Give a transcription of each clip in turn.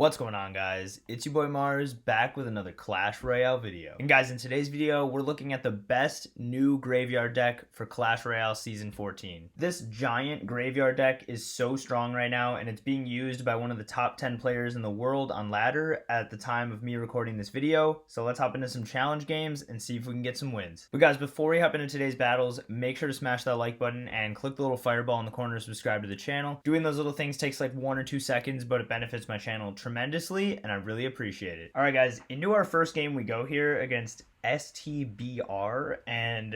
What's going on, guys? It's your boy Mars back with another Clash Royale video. And guys, in today's video, we're looking at the best new graveyard deck for Clash Royale Season 14. This giant graveyard deck is so strong right now, and it's being used by one of the top 10 players in the world on ladder at the time of me recording this video. So let's hop into some challenge games and see if we can get some wins. But guys, before we hop into today's battles, make sure to smash that like button and click the little fireball in the corner to subscribe to the channel. Doing those little things takes like 1 or 2 seconds, but it benefits my channel tremendously, and I really appreciate it. All right, guys, into our first game we go here against STBR, and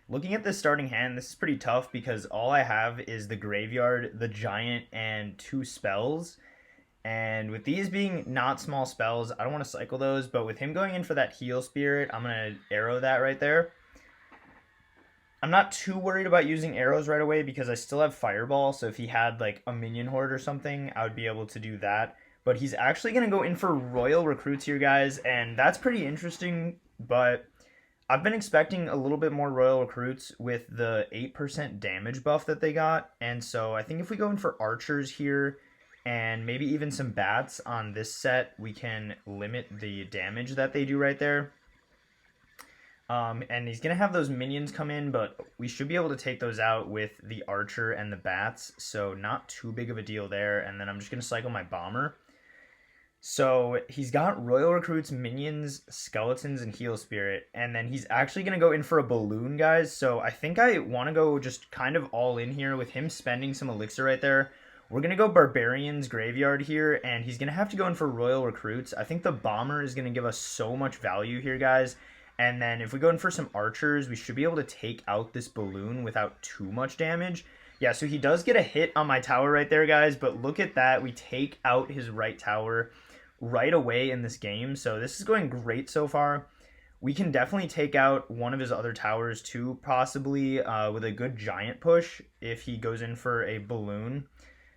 looking at this starting hand, this is pretty tough because all I have is the graveyard, the giant, and 2 spells. And with these being not small spells, I don't want to cycle those, but with him going in for that heal spirit, I'm going to arrow that right there. I'm not too worried about using arrows right away because I still have fireball, so if he had like a minion horde or something, I would be able to do that. But he's actually going to go in for royal recruits here, guys, and that's pretty interesting, but I've been expecting a little bit more royal recruits with the 8% damage buff that they got, and so I think if we go in for archers here and maybe even some bats on this set, we can limit the damage that they do right there. And he's going to have those minions come in, but we should be able to take those out with the archer and the bats, so not too big of a deal there. And then I'm just going to cycle my bomber. So he's got royal recruits, minions, skeletons, and heal spirit, and then he's actually going to go in for a balloon, guys. So I think I want to go just kind of all in here with him spending some elixir right there. We're going to go barbarians graveyard here, and he's going to have to go in for royal recruits. I think the bomber is going to give us so much value here, guys. And then if we go in for some archers, we should be able to take out this balloon without too much damage. Yeah, so he does get a hit on my tower right there, guys, but look at that. We take out his right tower right away in this game, so this is going great so far. We can definitely take out one of his other towers too, possibly with a good giant push if he goes in for a balloon.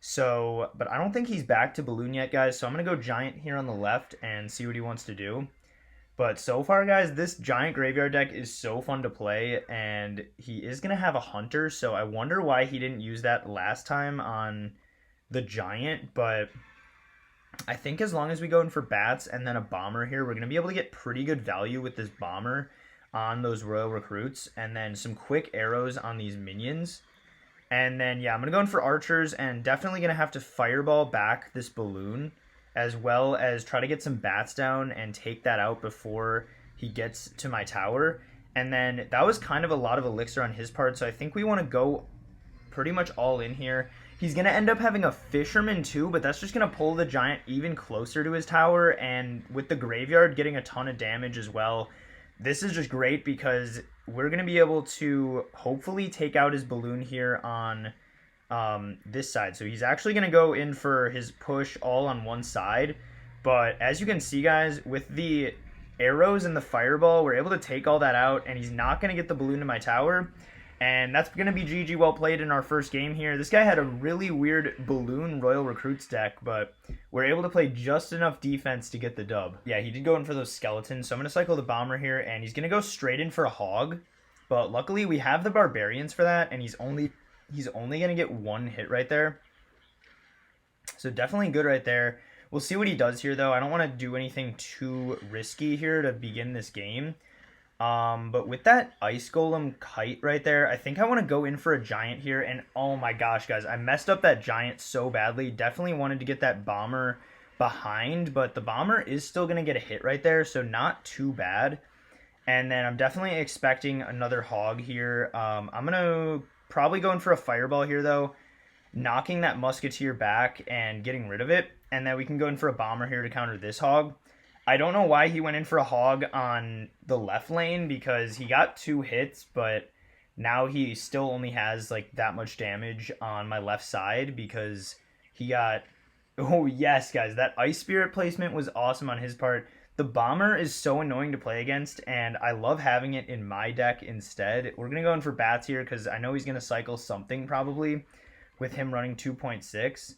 So, but I don't think he's back to balloon yet, guys, so I'm going to go giant here on the left and see what he wants to do. But so far, guys, this giant graveyard deck is so fun to play, and he is going to have a hunter, so I wonder why he didn't use that last time on the giant, but I think as long as we go in for bats and then a bomber here, we're going to be able to get pretty good value with this bomber on those royal recruits, and then some quick arrows on these minions. And then, yeah, I'm going to go in for archers, and definitely going to have to fireball back this balloon, as well as try to get some bats down and take that out before he gets to my tower. And then that was kind of a lot of elixir on his part, so I think we want to go pretty much all in here. He's going to end up having a fisherman too, but that's just going to pull the giant even closer to his tower, and with the graveyard getting a ton of damage as well, this is just great because we're going to be able to hopefully take out his balloon here on this side. So he's actually going to go in for his push all on one side, but as you can see, guys, with the arrows and the fireball, we're able to take all that out, and he's not going to get the balloon to my tower. And that's going to be GG well played in our first game here. This guy had a really weird balloon royal recruits deck, but we're able to play just enough defense to get the dub. Yeah, he did go in for those skeletons, so I'm going to cycle the bomber here, and he's going to go straight in for a hog. But luckily, we have the barbarians for that, and he's only going to get 1 hit right there. So definitely good right there. We'll see what he does here, though. I don't want to do anything too risky here to begin this game. But with that ice golem kite right there, I think I want to go in for a giant here. And oh my gosh, guys, I messed up that giant so badly. Definitely wanted to get that bomber behind, but the bomber is still going to get a hit right there, so not too bad. And then I'm definitely expecting another hog here. I'm going to probably go in for a fireball here, though, knocking that musketeer back and getting rid of it. And then we can go in for a bomber here to counter this hog. I don't know why he went in for a hog on the left lane because he got 2 hits, but now he still only has like that much damage on my left side because he got... Oh yes, guys, that ice spirit placement was awesome on his part. The bomber is so annoying to play against, and I love having it in my deck instead. We're going to go in for bats here because I know he's going to cycle something probably with him running 2.6.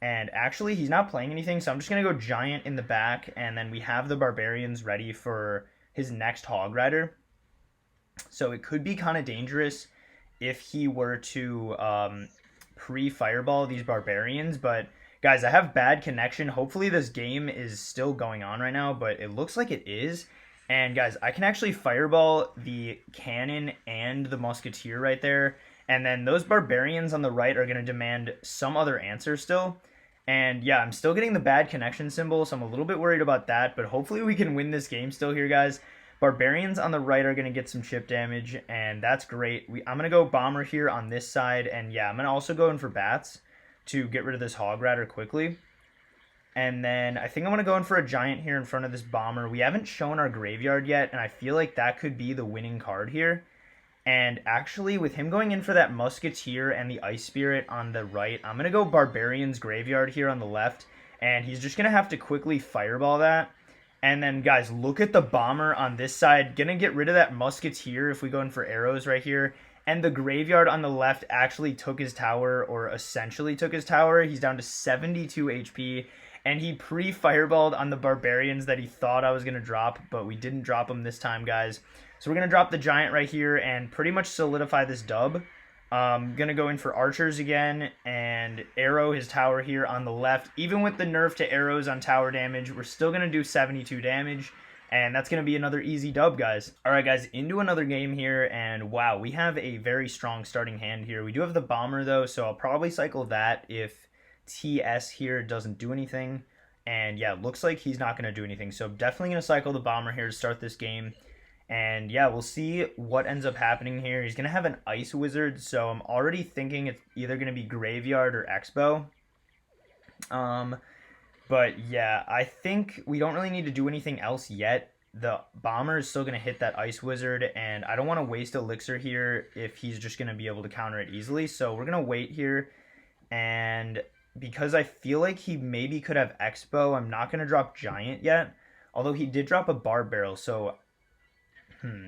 And actually, he's not playing anything, so I'm just going to go giant in the back, and then we have the barbarians ready for his next hog rider. So it could be kind of dangerous if he were to pre-fireball these barbarians, but Guys, I have bad connection. Hopefully this game is still going on right now, but it looks like it is. And guys, I can actually fireball the cannon and the musketeer right there. And then those barbarians on the right are going to demand some other answer still. And yeah, I'm still getting the bad connection symbol, so I'm a little bit worried about that. But hopefully we can win this game still here, guys. Barbarians on the right are going to get some chip damage, and that's great. I'm going to go bomber here on this side. And yeah, I'm going to also go in for bats to get rid of this hog rider quickly. And then I think I'm going to go in for a giant here in front of this bomber. We haven't shown our graveyard yet, and I feel like that could be the winning card here. And actually, with him going in for that musketeer and the ice spirit on the right, I'm going to go barbarians graveyard here on the left. And he's just going to have to quickly fireball that. And then, guys, look at the bomber on this side. Going to get rid of that musketeer if we go in for arrows right here. And the graveyard on the left actually took his tower, or essentially took his tower. He's down to 72 HP. And he pre-fireballed on the barbarians that he thought I was going to drop, but we didn't drop them this time, guys. So we're going to drop the giant right here and pretty much solidify this dub. Going to go in for archers again and arrow his tower here on the left. Even with the nerf to arrows on tower damage, we're still going to do 72 damage. And that's going to be another easy dub, guys. All right, guys, into another game here. And wow, we have a very strong starting hand here. We do have the bomber, though, so I'll probably cycle that if TS here doesn't do anything. And yeah, looks like he's not going to do anything. So definitely going to cycle the bomber here to start this game. And yeah, we'll see what ends up happening here. He's going to have an ice wizard, so I'm already thinking it's either going to be graveyard or expo. But yeah, I think we don't really need to do anything else yet. The bomber is still going to hit that ice wizard, and I don't want to waste elixir here if he's just going to be able to counter it easily. So we're going to wait here, and because I feel like he maybe could have expo, I'm not going to drop giant yet. Although he did drop a bar barrel, so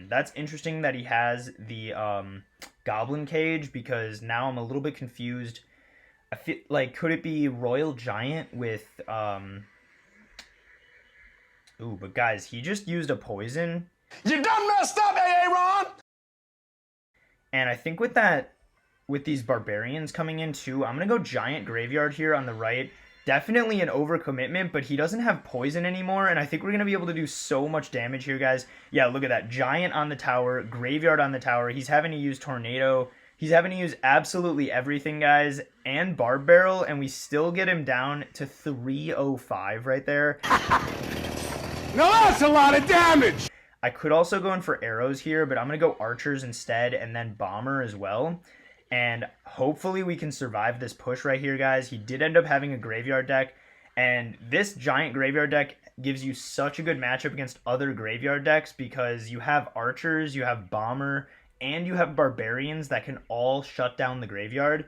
that's interesting that he has the goblin cage, because now I'm a little bit confused. I feel like, could it be royal giant with ooh, but guys, he just used a poison. You done messed up, Aaron! And I think with that, with these barbarians coming in too, I'm gonna go giant graveyard here on the right. Definitely an overcommitment, but he doesn't have poison anymore, and I think we're going to be able to do so much damage here, guys. Yeah, look at that. Giant on the tower, graveyard on the tower. He's having to use tornado. He's having to use absolutely everything, guys, and barb barrel, and we still get him down to 305 right there. Now that's a lot of damage! I could also go in for arrows here, but I'm going to go archers instead, and then bomber as well. And hopefully we can survive this push right here, guys. He did end up having a graveyard deck. And this giant graveyard deck gives you such a good matchup against other graveyard decks, because you have archers, you have bomber, and you have barbarians that can all shut down the graveyard.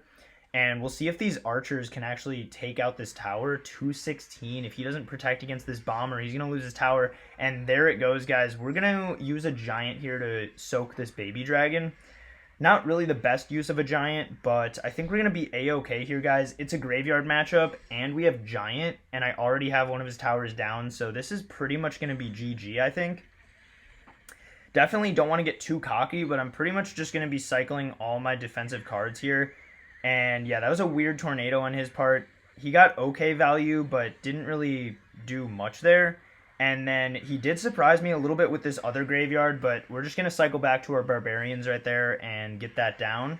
And we'll see if these archers can actually take out this tower. 216. If he doesn't protect against this bomber, he's going to lose his tower. And there it goes, guys. We're going to use a giant here to soak this baby dragon. Not really the best use of a giant, but I think we're going to be A-okay here, guys. It's a graveyard matchup, and we have giant, and I already have one of his towers down, so this is pretty much going to be GG, I think. Definitely don't want to get too cocky, but I'm pretty much just going to be cycling all my defensive cards here. And yeah, that was a weird tornado on his part. He got okay value, but didn't really do much there. And then he did surprise me a little bit with this other graveyard, but we're just going to cycle back to our barbarians right there and get that down.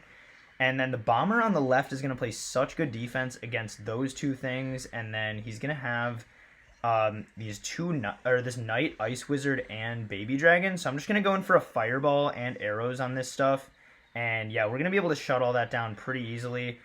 And then the bomber on the left is going to play such good defense against those two things. And then he's going to have this knight, ice wizard, and baby dragon. So I'm just going to go in for a fireball and arrows on this stuff. And yeah, we're going to be able to shut all that down pretty easily.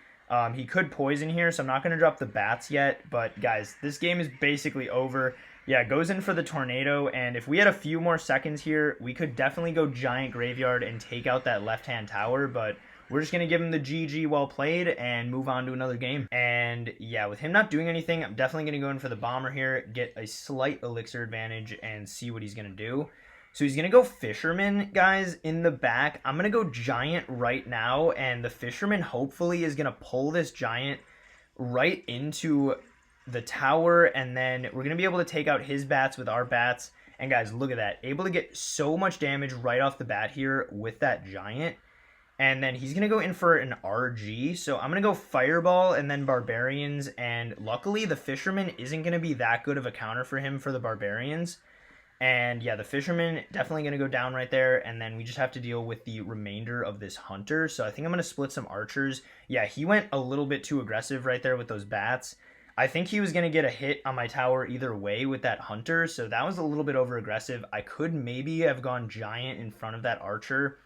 He could poison here, so I'm not going to drop the bats yet. But guys, this game is basically over. Yeah, goes in for the tornado, and if we had a few more seconds here, we could definitely go giant graveyard and take out that left-hand tower, but we're just going to give him the GG well played and move on to another game. And yeah, with him not doing anything, I'm definitely going to go in for the bomber here, get a slight elixir advantage, and see what he's going to do. So he's going to go fisherman, guys, in the back. I'm going to go giant right now, and the fisherman hopefully is going to pull this giant right into the tower, and then we're going to be able to take out his bats with our bats. And guys, look at that. Able to get so much damage right off the bat here with that giant. And then he's going to go in for an RG. So I'm going to go Fireball and then Barbarians. And luckily, the Fisherman isn't going to be that good of a counter for him for the Barbarians. And yeah, the Fisherman definitely going to go down right there. And then we just have to deal with the remainder of this Hunter. So I think I'm going to split some Archers. Yeah, he went a little bit too aggressive right there with those Bats. I think he was going to get a hit on my tower either way with that Hunter. So that was a little bit over aggressive. I could maybe have gone Giant in front of that Archer,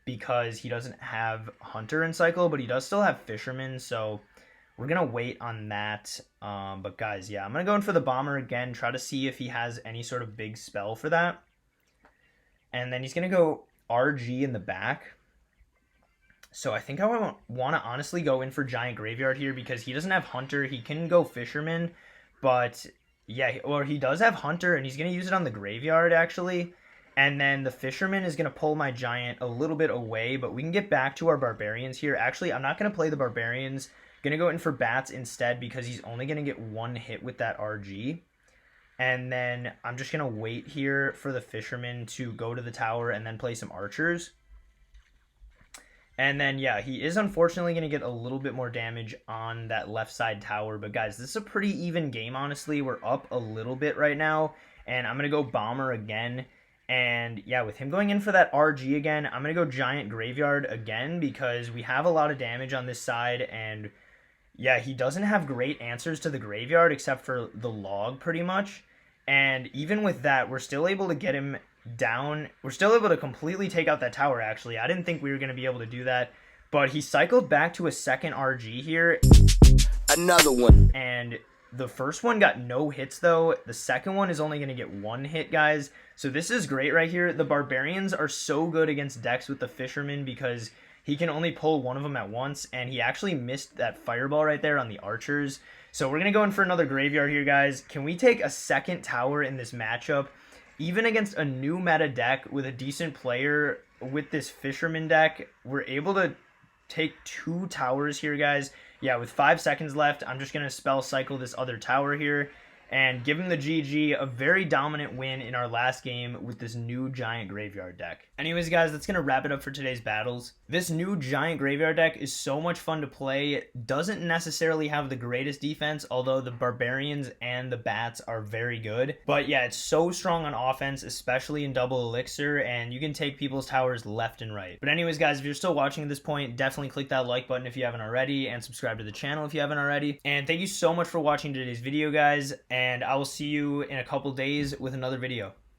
because he doesn't have Hunter in cycle, but he does still have Fisherman, so we're going to wait on that. But guys, yeah, I'm going to go in for the Bomber again, try to see if he has any sort of big spell for that. And then he's going to go RG in the back. So I think I want to honestly go in for Giant Graveyard here, because he doesn't have Hunter. He can go Fisherman, but yeah, or he does have Hunter, and he's going to use it on the Graveyard, actually. And then the Fisherman is going to pull my Giant a little bit away, but we can get back to our Barbarians here. Actually, I'm not going to play the Barbarians. Going to go in for Bats instead, because he's only going to get one hit with that RG. And then I'm just going to wait here for the Fisherman to go to the tower and then play some Archers. And then, yeah, he is unfortunately going to get a little bit more damage on that left side tower. But guys, this is a pretty even game, honestly. We're up a little bit right now. And I'm going to go Bomber again. And yeah, with him going in for that RG again, I'm going to go Giant Graveyard again, because we have a lot of damage on this side. And yeah, he doesn't have great answers to the Graveyard except for the Log pretty much. And even with that, we're still able to get him down. We're still able to completely take out that tower, actually. I didn't think we were going to be able to do that. But he cycled back to a second RG here. Another one. And the first one got no hits, though. The second one is only going to get one hit, guys. So this is great right here. The Barbarians are so good against decks with the Fisherman, because he can only pull one of them at once. And he actually missed that Fireball right there on the Archers. So we're going to go in for another Graveyard here, guys. Can we take a second tower in this matchup? Even against a new meta deck with a decent player with this Fisherman deck, we're able to take 2 towers here, guys. Yeah, with 5 seconds left, I'm just going to spell cycle this other tower here and give him the GG, a very dominant win in our last game with this new Giant Graveyard deck. Anyways, guys, that's going to wrap it up for today's battles. This new Giant Graveyard deck is so much fun to play. It doesn't necessarily have the greatest defense, although the Barbarians and the Bats are very good. But yeah, it's so strong on offense, especially in double elixir, and you can take people's towers left and right. But anyways, guys, if you're still watching at this point, definitely click that like button if you haven't already, and subscribe to the channel if you haven't already. And thank you so much for watching today's video, guys, and I will see you in a couple days with another video.